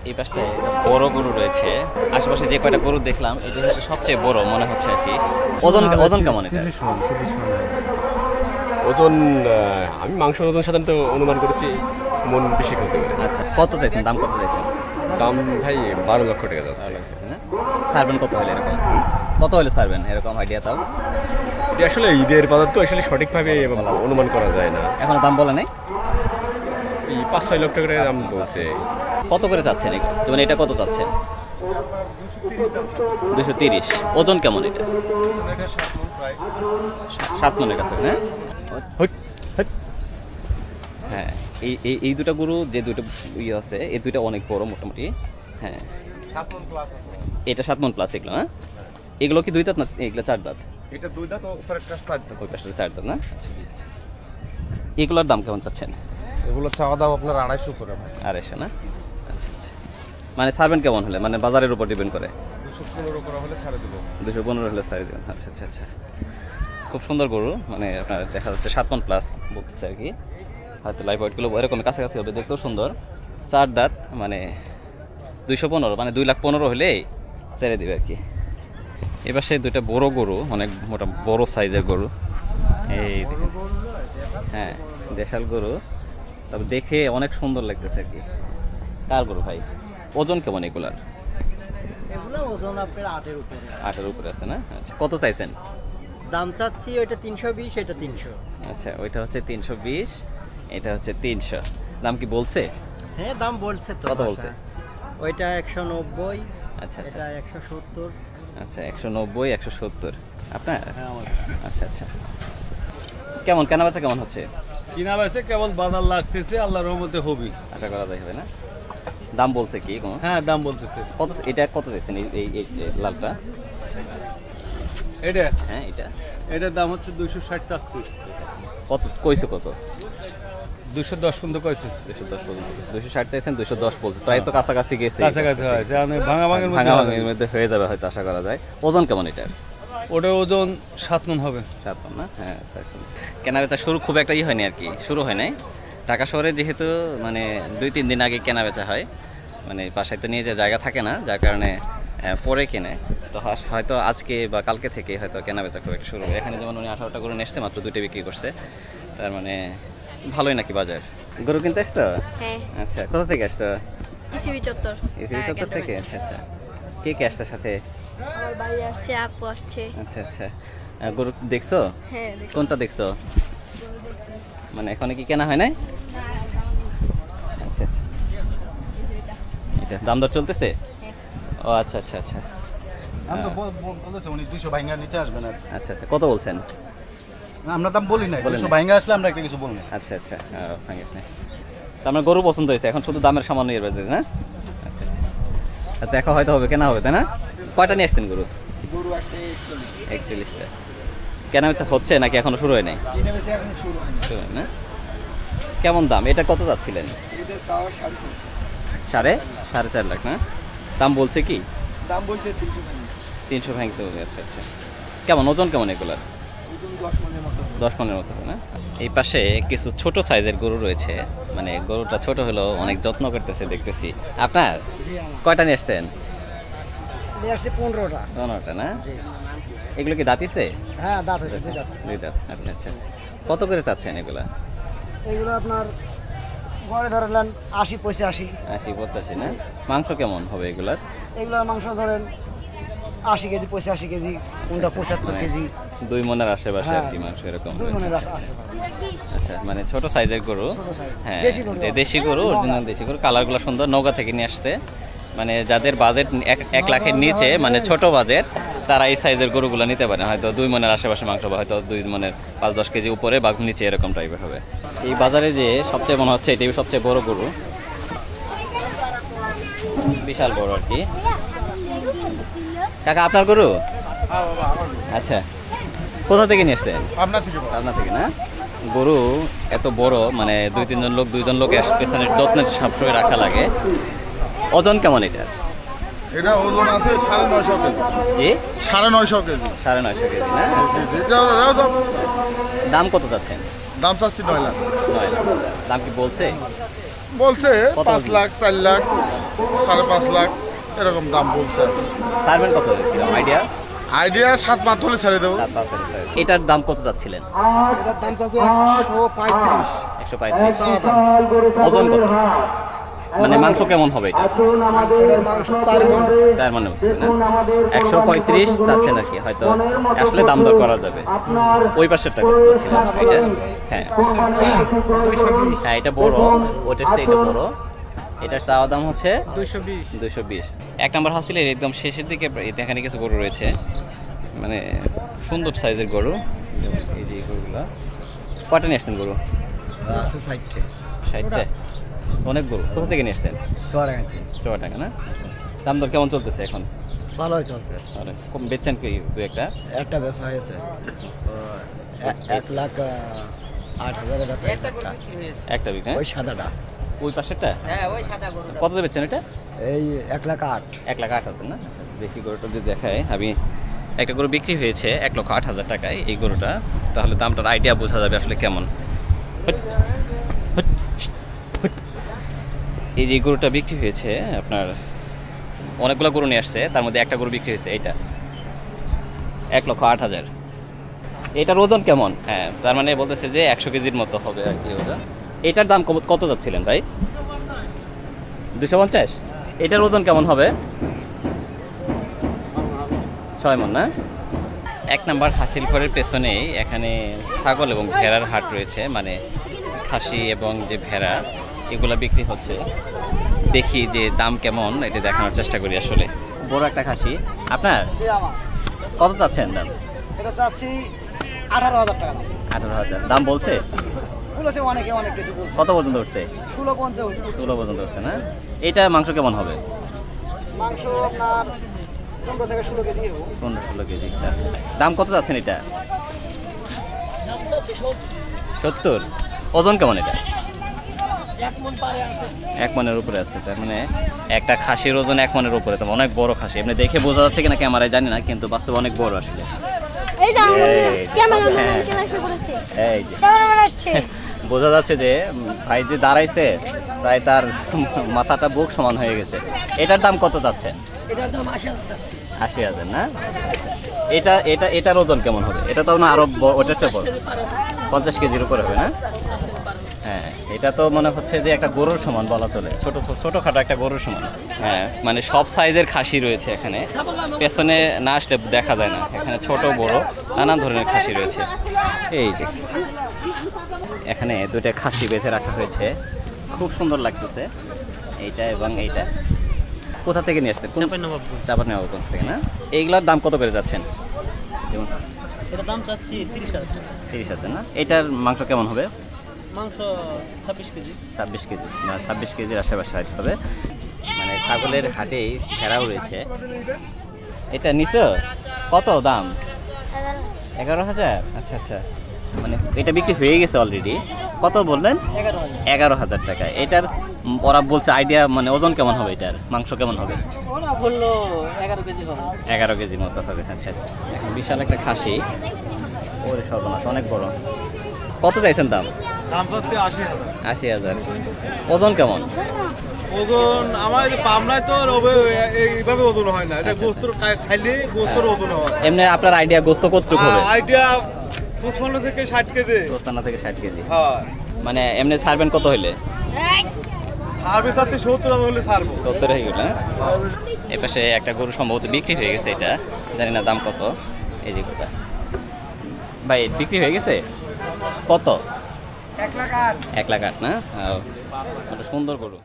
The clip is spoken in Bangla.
এই পাশটায় বড় গরু রয়েছে। আশেপাশে যে কয়টা গরু দেখলাম এটা হচ্ছে সবচেয়ে বড় মনে হচ্ছে আর কি। ওজন ওজন কেমন এটা? ওজন আমি মাংসের ওজন সাধারণত অনুমান করেছি মন বেশি হতে পারে। আচ্ছা, কত চাইছেন? দাম কত চাইছেন? দাম ভাই 12 লক্ষ টাকা যাচ্ছে। ছাড়বেন কত হলে এরকম? কত হলে ছাড়বেন এরকম আইডিয়া তাও? এটা আসলে ঈদের বাজার তো আসলে সঠিকভাবে অনুমান করা যায় না। এখনো দাম বলে নাই? এই 5-6 লক্ষ টাকা দাম বলছে। কত করে চাচ্ছেন এগুলো? যেমন এটা কত চাচ্ছেন? 230। ওজন কেমন এটা? 7 মনের কাছে। হ্যাঁ হ্যাঁ, এই দুটো গরু যে দুটো ইয়ে আছে এই দুটো অনেক বড় মোটামুটি। হ্যাঁ, 7 মণ প্লাস আছে। এটা 7 মণ প্লাস এগুলো। হ্যাঁ, এগুলো কি 2 দাঁত না এগুলো 4 দাঁত? এটা 2 দাঁত, ওপরে একটা 4 দাঁত। ওই পাশে 4 দাঁত না? আচ্ছা আচ্ছা আচ্ছা। এগুলোর দাম কেমন চাচ্ছেন? এগুলো চাওয়া দাম আপনার 250 করে। 250 না? আচ্ছা আচ্ছা। মানে ছাড়বেন কেমন হলে? মানে বাজারের উপর ডিপেন্ড করে। 215 করে হলে ছাড়ে দেব। 215 হলে ছাড়ে দেবেন। আচ্ছা আচ্ছা আচ্ছা। খুব সুন্দর গরু, মানে আপনার দেখা যাচ্ছে 7 মণ প্লাস বলতেছে আর কি। হয়তো লাইভ ওয়েটগুলো এরকম কাছাকাছি হবে, দেখতেও সুন্দর। 4 দাঁত, মানে 215, মানে 2,15,000 হলে ছেড়ে দিবে আর কি। এবার সেই দুইটা বড় গরু, অনেক মোটা বড় সাইজের গরু। এই দেখুন, হ্যাঁ দেশাল গরু, তবে দেখে অনেক সুন্দর লাগতেছে আর কি। কার গরু ভাই? ওজন কেমন এগুলার? এগুলো ওজন আপনার 8-এর উপরে। 8-এর উপরে আছে না? আচ্ছা, কত চাইছেন? দাম চাচ্ছি ওইটা 320, এটা 300। আচ্ছা, ওইটা হচ্ছে 320, এটা হচ্ছে 300। দাম কি বলছে? হ্যাঁ, দাম বলছে তো। কত বলছে? ওইটা 190। আচ্ছা আচ্ছা। এটা 170। আচ্ছা, 190, 170 আপনার? হ্যাঁ আমার। আচ্ছা আচ্ছা। কেমন কেনা বেচা কেমন হচ্ছে? কিনা বেচে কেবল বাজার লাগতেছে, আল্লাহর রহমতে হবে। আশা করা যায় হবে না? দাম বলছে কি কোনো? হ্যাঁ, দাম বলতেছে। কত এটা? কত দিয়েছেন এই এই লালটা? এটা হ্যাঁ এটা এটার দাম হচ্ছে 260 চাচ্ছি। কত কইছে? কত? 210 পর্যন্ত কইছে। 210 পর্যন্ত। 260 চাইছেন, 210 বলছে। প্রায় তো কাছাকাছি গেছে। কাছাকাছি হয়, মানে ভাঙাভাঙির মধ্যে ভাঙাভাঙির মধ্যে হয়ে যাবে হয়তো, আশা করা যায়। ওজন কেমন এটার? ওটা ওজন 7 মণ হবে। 7 মণ না? হ্যাঁ, কেনা বেচা শুরু খুব একটা হয়নি আর কি, শুরু হয় নাই। ঢাকা শহরে যেহেতু মানে 2-3 দিন আগে কেনা বেচা হয়, মানে বাসায় তো নিয়ে যে জায়গা থাকে না, যার কারণে পরে কেনে। তো হয়তো আজকে বা কালকে থেকে হয়তো কেনা বেচা খুব একটা শুরু হয়। এখানে যেমন উনি 18টা গরু নিয়ে এসছে, মাত্র 2টা বিক্রি করছে। তার মানে ভালোই নাকি বাজার? গরু কিনতে আসছো? হ্যাঁ। আচ্ছা, কোথা থেকে আসছো? ইসিবি চত্বর। ইসিবি চত্বর থেকে? আচ্ছা আচ্ছা। কে কে আসছে সাথে? আমার বাড়ি আসছে, আপু আসছে। আচ্ছা আচ্ছা। গরু দেখছো? হ্যাঁ, দেখো। কোনটা দেখছো? মানে এখনো কি কেনা হয় নাই? আচ্ছা আচ্ছা। এটা দাম দর চলতেছে? ও আচ্ছা আচ্ছা আচ্ছা। আমি তো বলেছি উনি 200 ভাঙা নিচে আসবেন আর। আচ্ছা আচ্ছা, কত বলছেন? আমরা দাম বলি নাই, 200 ভাঙা আসলে আমরা একটা কিছু বলবো। আচ্ছা আচ্ছা, ভাঙিস না। তো আমার গরু পছন্দ হয়েছে, এখন শুধু দামের সামান্য ইয়ে রয়েছে না? আচ্ছা আচ্ছা, দেখা হয়তো হবে, কেনা হবে তাই না? কয়টা নিয়ে আসছেন গরু? গরু আছে 41টা। কেনা বেচা হচ্ছে নাকি এখনো শুরু হয় নাই? কিনে বেশি এখন শুরু হয়নি। শুরু হয় না? কেমন দাম? এটা কত যাচ্ছিলেন? এটা চাওয়া 450। 4.5 লাখ না? দাম বলছে কি? দাম বলছে 300। 300 ভাঙতে হবে। আচ্ছা আচ্ছা। কেমন ওজন কেমন এগুলার? ওজন 10 মণের মতো। 10 মণের মতো না? এই পাশে কিছু ছোট সাইজের গরু রয়েছে, মানে গরুটা ছোট হলেও অনেক যত্ন করতেছে দেখতেছি। আপনার কয়টা নিয়ে আসছেন? নিয়ে আসছে 15টা। 15টা না? এগুলো কি দাঁতিছে? হ্যাঁ, দাঁত হয়েছে 2 দাঁত। 2 দাঁত। আচ্ছা আচ্ছা। কত করে চাচ্ছেন এগুলা? এগুলো আপনার ঘরে ধরলেন 80-85। 80-85 না? মাংস কেমন হবে এগুলার? এগুলোর মাংস ধরেন 80 কেজি, 85 কেজি, কোনটা 75 কেজি। 2 মণের আশেপাশে আর কি মাংস এরকম। 2 মণের আশেপাশে। আচ্ছা, মানে ছোট সাইজের গরু। হ্যাঁ, দেশি গরু। যে দেশি গরু, অরিজিনাল দেশি গরু, কালারগুলো সুন্দর। নওগাঁ থেকে নিয়ে আসছে, মানে যাদের বাজেট 1 লাখের নিচে, মানে ছোট বাজেট, তারা এই সাইজের গরুগুলো নিতে পারে। হয়তো 2 মণের আশেপাশে মাংস, বা হয়তো 2 মণের 5-10 কেজি উপরে বা নিচে এরকম টাইপের হবে। এই বাজারে যে সবচেয়ে মনে হচ্ছে এটাই সবচেয়ে বড় গরু, বিশাল বড় আর কি। কাকা আপনার গরু? আচ্ছা, কোথা থেকে নিয়ে আসছেন? পাবনা থেকে না? গরু এত বড়, মানে 2-3 লোক পেছনের যত্নের সবসময় রাখা লাগে। ওজন কেমন এটা? এটা ওজন আছে 950 কেজি। জি, 950 কেজি। 950 কেজি না? দাম দাম কত যাচ্ছেন? চাচ্ছি 9 লাখ। 9 লাখ। দাম কি বলছে? বলছে কত 5 লাখ 4 লাখ 5.5 লাখ এরকম দাম বলছে। সার্ভেন কত আইডিয়া? আইডিয়া 7-5 হলে ছেড়ে দেবো। এটার দাম কত যাচ্ছিলেন? এটার দাম চাচ্ছে 135। 135। ওজন কত? মানে মাংস কেমন হবে এটা? মাংস 4 মণ। তার মানে 135 চাচ্ছে নাকি, হয়তো আসলে দাম দর করা যাবে। ওই পাশেরটা কত যাচ্ছিলেন এটা? হ্যাঁ হ্যাঁ, এটা বড়, ওটার চেয়ে এটা বড়। এটার চাওয়া দাম হচ্ছে 220। 1 নম্বর হাসিলের একদম শেষের দিকে এখানে কিছু গরু রয়েছে, মানে সুন্দর সাইজের গরু। এই যে গরুগুলো কয়টা নিয়ে আসছেন গরু? আছে 60টা। 60টা? অনেক গরু। কোথা থেকে নিয়ে আসছেন? চুয়াডাঙ্গা না? দাম দর কেমন চলতেছে এখন? ভালোই চলছে। আরে কম বেচছেন কি দু একটা? একটা বেচা হয়েছে 1,08,000 এর বেচা হয়েছে একটা বিঘা? ওই সাদাটা। ওই পাশেরটা? হ্যাঁ, ওই সাদা গরু। কত দিয়ে বেচছেন এটা? এই 1,08,000। 1,08,000 না? দেখি গরুটা যদি দেখায়, আমি একটা গরু বিক্রি হয়েছে 1,08,000 টাকায় এই গরুটা, তাহলে দামটার আইডিয়া বোঝা যাবে আসলে কেমন। এই যে গরুটা বিক্রি হয়েছে আপনার, অনেকগুলো গরু নিয়ে আসছে, তার মধ্যে একটা গরু বিক্রি হয়েছে এইটা 1,08,000। এটার ওজন কেমন? হ্যাঁ, তার মানে বলতেছে যে 100 কেজির মতো হবে আর কি ওটা। এটার দাম কত যাচ্ছিলেন ভাই? 250। এটার ওজন কেমন হবে? 6 মণ না? 1 নম্বর হাসিলপুরের পেছনেই এখানে ছাগল এবং ভেড়ার হাট রয়েছে, মানে খাসি এবং যে ভেড়া এগুলো বিক্রি হচ্ছে। দেখি যে দাম কেমন, এটা দেখানোর চেষ্টা করি। আসলে বড় একটা খাসি আপনার জি আমার। কত চাচ্ছেন দাম? এটা চাচ্ছি 18,000 টাকা। 18,000 দাম বলছে? বলেছে অনেকে অনেক কিছু বলছে। কত পর্যন্ত উঠছে? 16-50 16 পর্যন্ত উঠছে না? এটা মাংস কেমন হবে? মাংস আপনার 15 থেকে 16 কেজি হবে। 15-16 কেজি। আচ্ছা, দাম কত যাচ্ছেন এটা? 70। ওজন কেমন এটা? 1 মণের উপরে আছে। তার মানে একটা খাসির ওজন 1 মণের উপরে, তো অনেক বড় খাসি। এমনি দেখে বোঝা যাচ্ছে কিনা ক্যামেরায় জানি না, কিন্তু বাস্তবে অনেক বড় আসলে। এই যে ক্যামেরাম্যান হ্যাঁ। চলে এসে পড়েছে। এই যে ক্যামেরাম্যান আসছে। বোঝা যাচ্ছে যে ভাই যে দাঁড়াইছে প্রায় তার মাথাটা বুক সমান হয়ে গেছে। এটার দাম কত যাচ্ছে? এটার দাম 80,000 যাচ্ছে। 80,000 না? এটার ওজন কেমন হবে? এটা তো না আরো ওটার চেয়ে বড়, 50 কেজির উপরে হবে না? হ্যাঁ, এটা তো মনে হচ্ছে যে একটা গরুর সমান বলা চলে, ছোটখাটো একটা গরুর সমান। হ্যাঁ, মানে সব সাইজের খাসি রয়েছে এখানে, পেছনে না আসলে দেখা যায় না। এখানে ছোট বড় নানান ধরনের খাসি রয়েছে। এই যে এখানে দুটো খাসি বেঁধে রাখা হয়েছে, খুব সুন্দর লাগতেছে এইটা এবং এইটা। কোথা থেকে নিয়ে আসছেন? চাঁপাইনবাবগঞ্জ থেকে না? এইগুলোর দাম কত করে যাচ্ছেন? যেমন এটার দাম চাচ্ছি 30,000 টাকা। 30,000 না? এটার মাংস কেমন হবে? মাংস 26 কেজি। 26 কেজি, মানে 26 কেজির আশেপাশে হাইট হবে। মানে ছাগলের হাটেই ভেড়াও রয়েছে। এটা নিছো কত দাম? 11,000। আচ্ছা আচ্ছা, মানে এটা বিক্রি হয়ে গেছে অলরেডি। কত বললেন? 11,000 টাকা। এটার ওরা বলছে আইডিয়া, মানে ওজন কেমন হবে? এটার মাংস কেমন হবে? ওরা বললো 11 কেজি হবে। 11 কেজির মতো হবে। আচ্ছা, এখন বিশাল একটা খাসি। ওরে সর্বনাশ, অনেক বড়। কত চাইছেন দাম? দাম চাচ্ছে 80,000। 80,000। ওজন কেমন? ওজন আমার পাবনায় তো এইভাবে ওজন হয় না, এটা গোস্ত খাইলে গোস্তর ওজন হয়। এমনি আপনার আইডিয়া গোস্ত কতটুকু হবে? আইডিয়া 55 থেকে 60 কেজি। 55 থেকে 60 কেজি। হ্যাঁ, মানে এমনি ছাড়বেন কত হইলে? সার্ভিস আছে 70 হলে ছাড়বো। 70 হয়ে গেল। এই পাশে একটা গরু সম্ভবত বিক্রি হয়ে গেছে, এটা জানি না দাম কত। এই যে কোথা ভাই বিক্রি হয়ে গেছে কত? 1,08,000। 1,08,000 না? সুন্দর গরু।